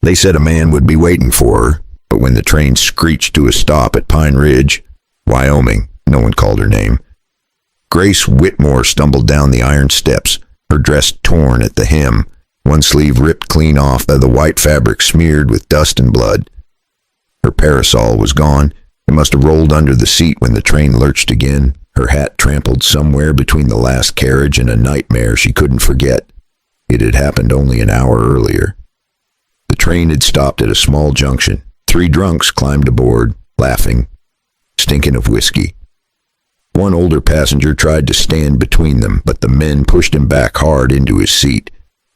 They said a man would be waiting for her, but when the train screeched to a stop at Pine Ridge, Wyoming, no one called her name, Grace Whitmore stumbled down the iron steps, her dress torn at the hem, one sleeve ripped clean off, the white fabric smeared with dust and blood. Her parasol was gone. It must have rolled under the seat when the train lurched again, her hat trampled somewhere between the last carriage and a nightmare she couldn't forget. It had happened only an hour earlier. The train had stopped at a small junction. 3 drunks climbed aboard, laughing, stinking of whiskey. One older passenger tried to stand between them, but the men pushed him back hard into his seat.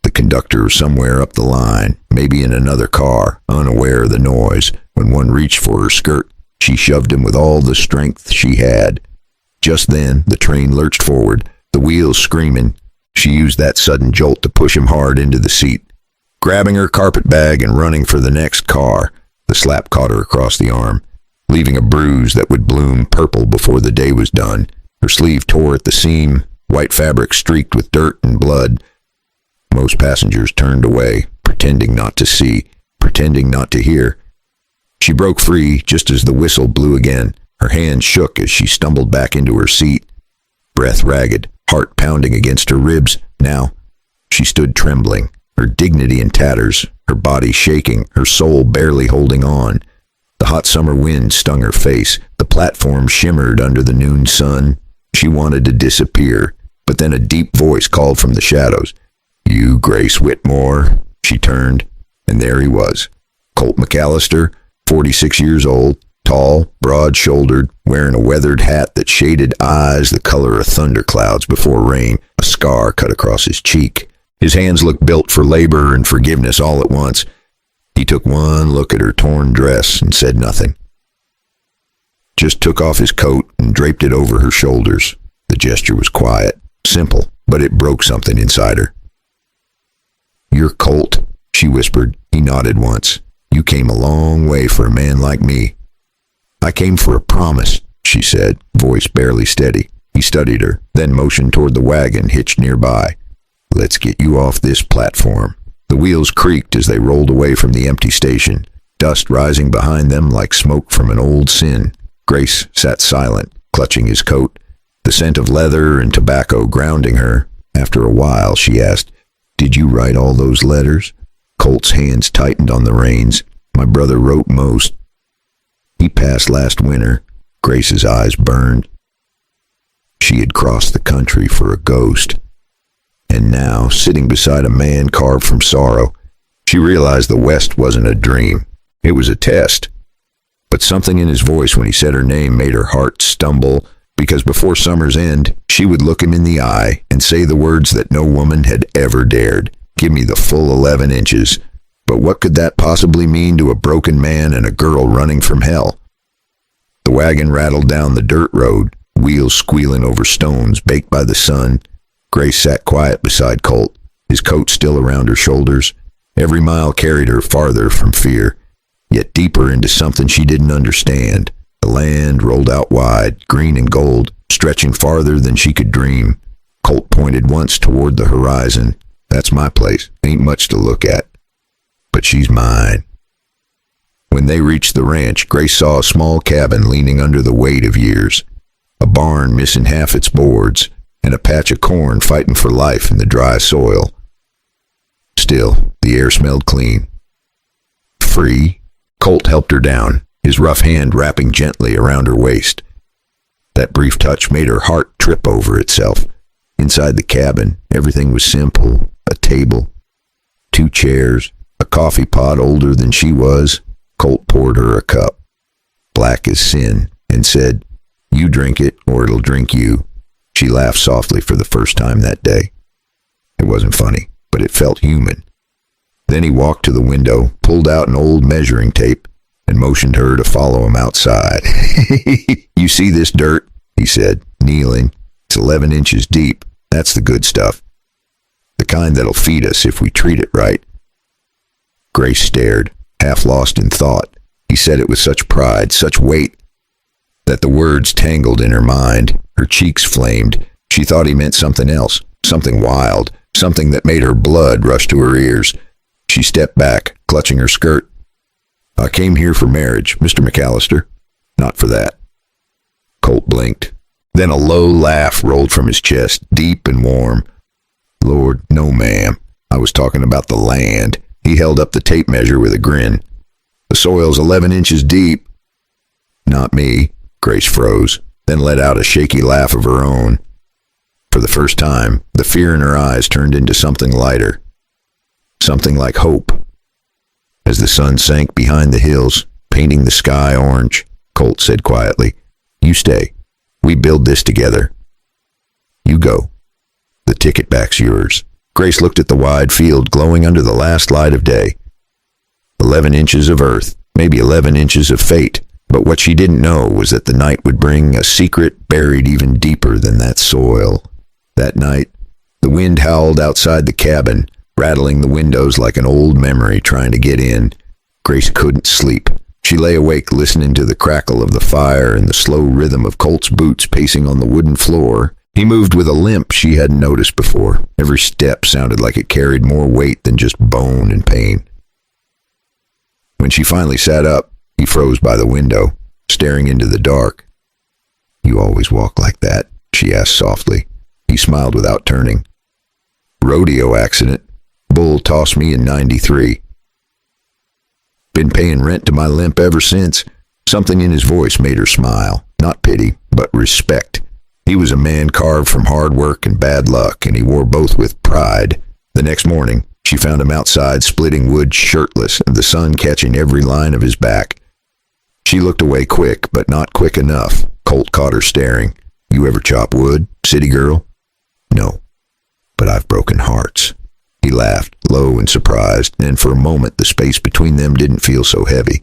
The conductor was somewhere up the line, maybe in another car, unaware of the noise. When one reached for her skirt, she shoved him with all the strength she had. Just then, the train lurched forward, the wheels screaming. She used that sudden jolt to push him hard into the seat. Grabbing her carpet bag and running for the next car, the slap caught her across the arm, leaving a bruise that would bloom purple before the day was done. Her sleeve tore at the seam, white fabric streaked with dirt and blood. Most passengers turned away, pretending not to see, pretending not to hear. She broke free just as the whistle blew again. Her hands shook as she stumbled back into her seat, breath ragged, heart pounding against her ribs. Now, she stood trembling, her dignity in tatters, her body shaking, her soul barely holding on. The hot summer wind stung her face. The platform shimmered under the noon sun. She wanted to disappear, but then a deep voice called from the shadows. "You, Grace Whitmore." She turned, and there he was. Colt McAllister, 46 years old, tall, broad-shouldered, wearing a weathered hat that shaded eyes the color of thunderclouds before rain. A scar cut across his cheek. His hands looked built for labor and forgiveness all at once. He took one look at her torn dress and said nothing. Just took off his coat and draped it over her shoulders. The gesture was quiet, simple, but it broke something inside her. "You're Colt," she whispered. He nodded once. "You came a long way for a man like me." "I came for a promise," she said, voice barely steady. He studied her, then motioned toward the wagon hitched nearby. "Let's get you off this platform." The wheels creaked as they rolled away from the empty station, dust rising behind them like smoke from an old sin. Grace sat silent, clutching his coat, the scent of leather and tobacco grounding her. After a while, she asked, "Did you write all those letters?" Colt's hands tightened on the reins. "My brother wrote most. He passed last winter." Grace's eyes burned. She had crossed the country for a ghost. And now, sitting beside a man carved from sorrow, she realized the West wasn't a dream. It was a test. But something in his voice when he said her name made her heart stumble, because before summer's end, she would look him in the eye and say the words that no woman had ever dared. "Give me the full 11 inches. But what could that possibly mean to a broken man and a girl running from hell? The wagon rattled down the dirt road, wheels squealing over stones baked by the sun. Grace sat quiet beside Colt, his coat still around her shoulders. Every mile carried her farther from fear, yet deeper into something she didn't understand. The land rolled out wide, green and gold, stretching farther than she could dream. Colt pointed once toward the horizon. "That's my place. Ain't much to look at. But she's mine." When they reached the ranch, Grace saw a small cabin leaning under the weight of years, a barn missing half its boards, and a patch of corn fighting for life in the dry soil. Still, the air smelled clean. Free? Colt helped her down, his rough hand wrapping gently around her waist. That brief touch made her heart trip over itself. Inside the cabin, everything was simple. A table, 2 chairs, a coffee pot older than she was. Colt poured her a cup, black as sin, and said, "You drink it or it'll drink you." She laughed softly for the first time that day. It wasn't funny, but it felt human. Then he walked to the window, pulled out an old measuring tape, and motioned her to follow him outside. "You see this dirt?" he said, kneeling. "It's 11 inches deep. That's the good stuff. The kind that'll feed us if we treat it right." Grace stared, half lost in thought. He said it with such pride, such weight, that the words tangled in her mind. Her cheeks flamed. She thought he meant something else, something wild, something that made her blood rush to her ears. She stepped back, clutching her skirt. "I came here for marriage, Mr. McAllister. Not for that." Colt blinked. Then a low laugh rolled from his chest, deep and warm. "Lord, no, ma'am. I was talking about the land." He held up the tape measure with a grin. "The soil's 11 inches deep." "Not me." Grace froze, then let out a shaky laugh of her own. For the first time, the fear in her eyes turned into something lighter. Something like hope. As the sun sank behind the hills, painting the sky orange, Colt said quietly, "You stay. We build this together. You go. The ticket back's yours." Grace looked at the wide field glowing under the last light of day. 11 inches of earth, maybe 11 inches of fate. But what she didn't know was that the night would bring a secret buried even deeper than that soil. That night, the wind howled outside the cabin, rattling the windows like an old memory trying to get in. Grace couldn't sleep. She lay awake listening to the crackle of the fire and the slow rhythm of Colt's boots pacing on the wooden floor. He moved with a limp she hadn't noticed before. Every step sounded like it carried more weight than just bone and pain. When she finally sat up, he froze by the window, staring into the dark. "You always walk like that?" she asked softly. He smiled without turning. "Rodeo accident. Bull tossed me in 93. Been paying rent to my limp ever since." Something in his voice made her smile. Not pity, but respect. He was a man carved from hard work and bad luck, and he wore both with pride. The next morning, she found him outside splitting wood shirtless, the sun catching every line of his back. She looked away quick, but not quick enough. Colt caught her staring. "You ever chop wood, city girl?" "No, but I've broken hearts." He laughed, low and surprised, and for a moment the space between them didn't feel so heavy.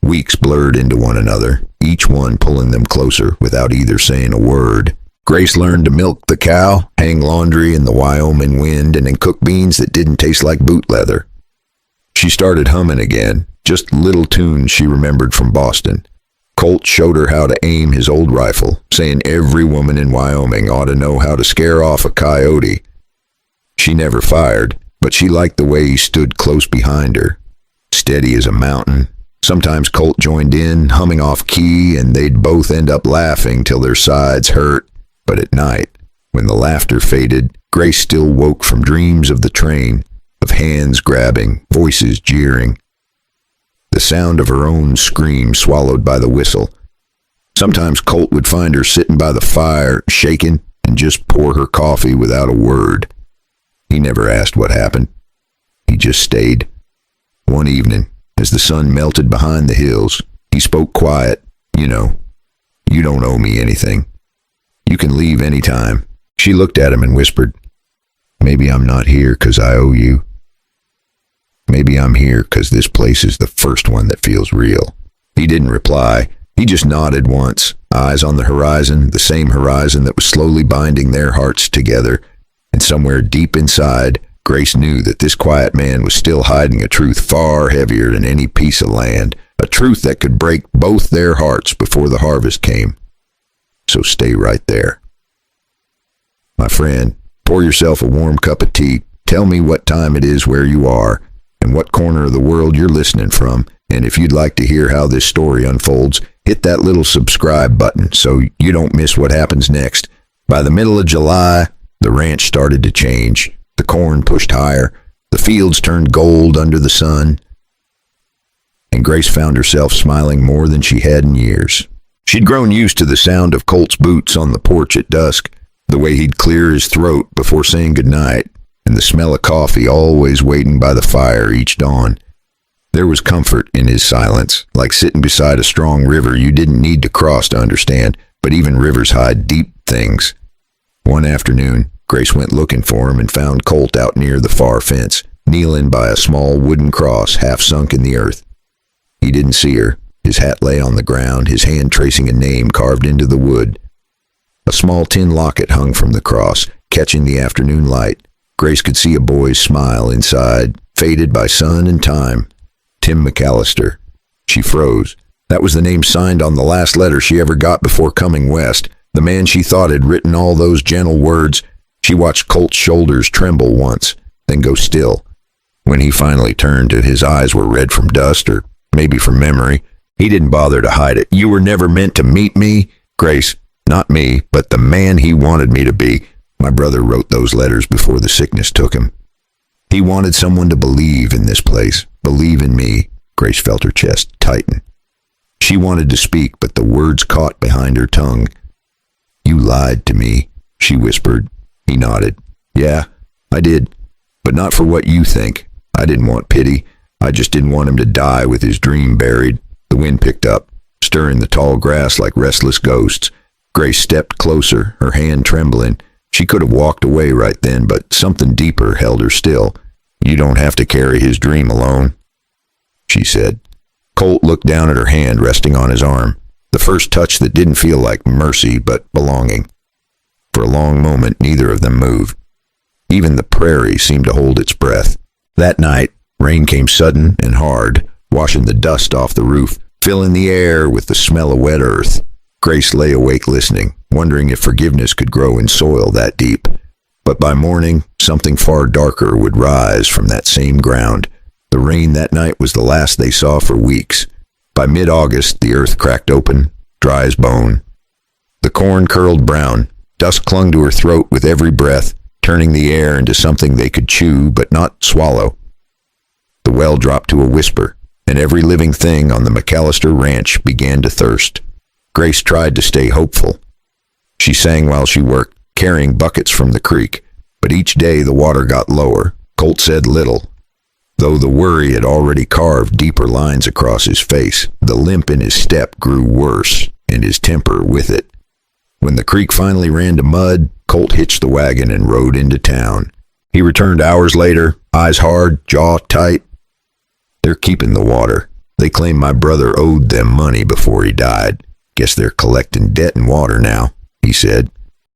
Weeks blurred into one another, each one pulling them closer without either saying a word. Grace learned to milk the cow, hang laundry in the Wyoming wind, and then cook beans that didn't taste like boot leather. She started humming again, just little tunes she remembered from Boston. Colt showed her how to aim his old rifle, saying every woman in Wyoming ought to know how to scare off a coyote. She never fired, but she liked the way he stood close behind her, steady as a mountain. Sometimes Colt joined in, humming off key, and they'd both end up laughing till their sides hurt. But at night, when the laughter faded, Grace still woke from dreams of the train, of hands grabbing, voices jeering. The sound of her own scream swallowed by the whistle. Sometimes Colt would find her sitting by the fire, shaking, and just pour her coffee without a word. He never asked what happened. He just stayed. One evening, as the sun melted behind the hills, he spoke quiet. "You know, you don't owe me anything. You can leave any time." She looked at him and whispered, "Maybe I'm not here 'cause I owe you. Maybe I'm here 'cause this place is the first one that feels real." He didn't reply. He just nodded once, eyes on the horizon, the same horizon that was slowly binding their hearts together. And somewhere deep inside, Grace knew that this quiet man was still hiding a truth far heavier than any piece of land, a truth that could break both their hearts before the harvest came. So stay right there. "My friend, pour yourself a warm cup of tea. Tell me what time it is where you are, and what corner of the world you're listening from. And if you'd like to hear how this story unfolds, hit that little subscribe button so you don't miss what happens next." By the middle of July, the ranch started to change. The corn pushed higher. The fields turned gold under the sun. And Grace found herself smiling more than she had in years. She'd grown used to the sound of Colt's boots on the porch at dusk, the way he'd clear his throat before saying goodnight, and the smell of coffee always waiting by the fire each dawn. There was comfort in his silence, like sitting beside a strong river you didn't need to cross to understand, but even rivers hide deep things. One afternoon, Grace went looking for him and found Colt out near the far fence, kneeling by a small wooden cross half sunk in the earth. He didn't see her. His hat lay on the ground, his hand tracing a name carved into the wood. A small tin locket hung from the cross, catching the afternoon light. Grace could see a boy's smile inside, faded by sun and time. Tim McAllister. She froze. That was the name signed on the last letter she ever got before coming west. The man she thought had written all those gentle words. She watched Colt's shoulders tremble once, then go still. When he finally turned and his eyes were red from dust or maybe from memory, he didn't bother to hide it. "You were never meant to meet me, Grace. Not me, but the man he wanted me to be. My brother wrote those letters before the sickness took him. He wanted someone to believe in this place, believe in me." Grace felt her chest tighten. She wanted to speak, but the words caught behind her tongue. "You lied to me," she whispered. He nodded. "Yeah, I did, but not for what you think. I didn't want pity. I just didn't want him to die with his dream buried." The wind picked up, stirring the tall grass like restless ghosts. Grace stepped closer, her hand trembling. She could have walked away right then, but something deeper held her still. "You don't have to carry his dream alone," she said. Colt looked down at her hand resting on his arm, the first touch that didn't feel like mercy but belonging. For a long moment, neither of them moved. Even the prairie seemed to hold its breath. That night, rain came sudden and hard, washing the dust off the roof, filling the air with the smell of wet earth. Grace lay awake listening, wondering if forgiveness could grow in soil that deep. But by morning, something far darker would rise from that same ground. The rain that night was the last they saw for weeks. By mid-August, the earth cracked open, dry as bone. The corn curled brown. Dust clung to her throat with every breath, turning the air into something they could chew but not swallow. The well dropped to a whisper, and every living thing on the McAllister ranch began to thirst. Grace tried to stay hopeful. She sang while she worked, carrying buckets from the creek, but each day the water got lower. Colt said little, though the worry had already carved deeper lines across his face. The limp in his step grew worse, and his temper with it. When the creek finally ran to mud, Colt hitched the wagon and rode into town. He returned hours later, eyes hard, jaw tight. "They're keeping the water. They claim my brother owed them money before he died. Guess they're collecting debt and water now," he said.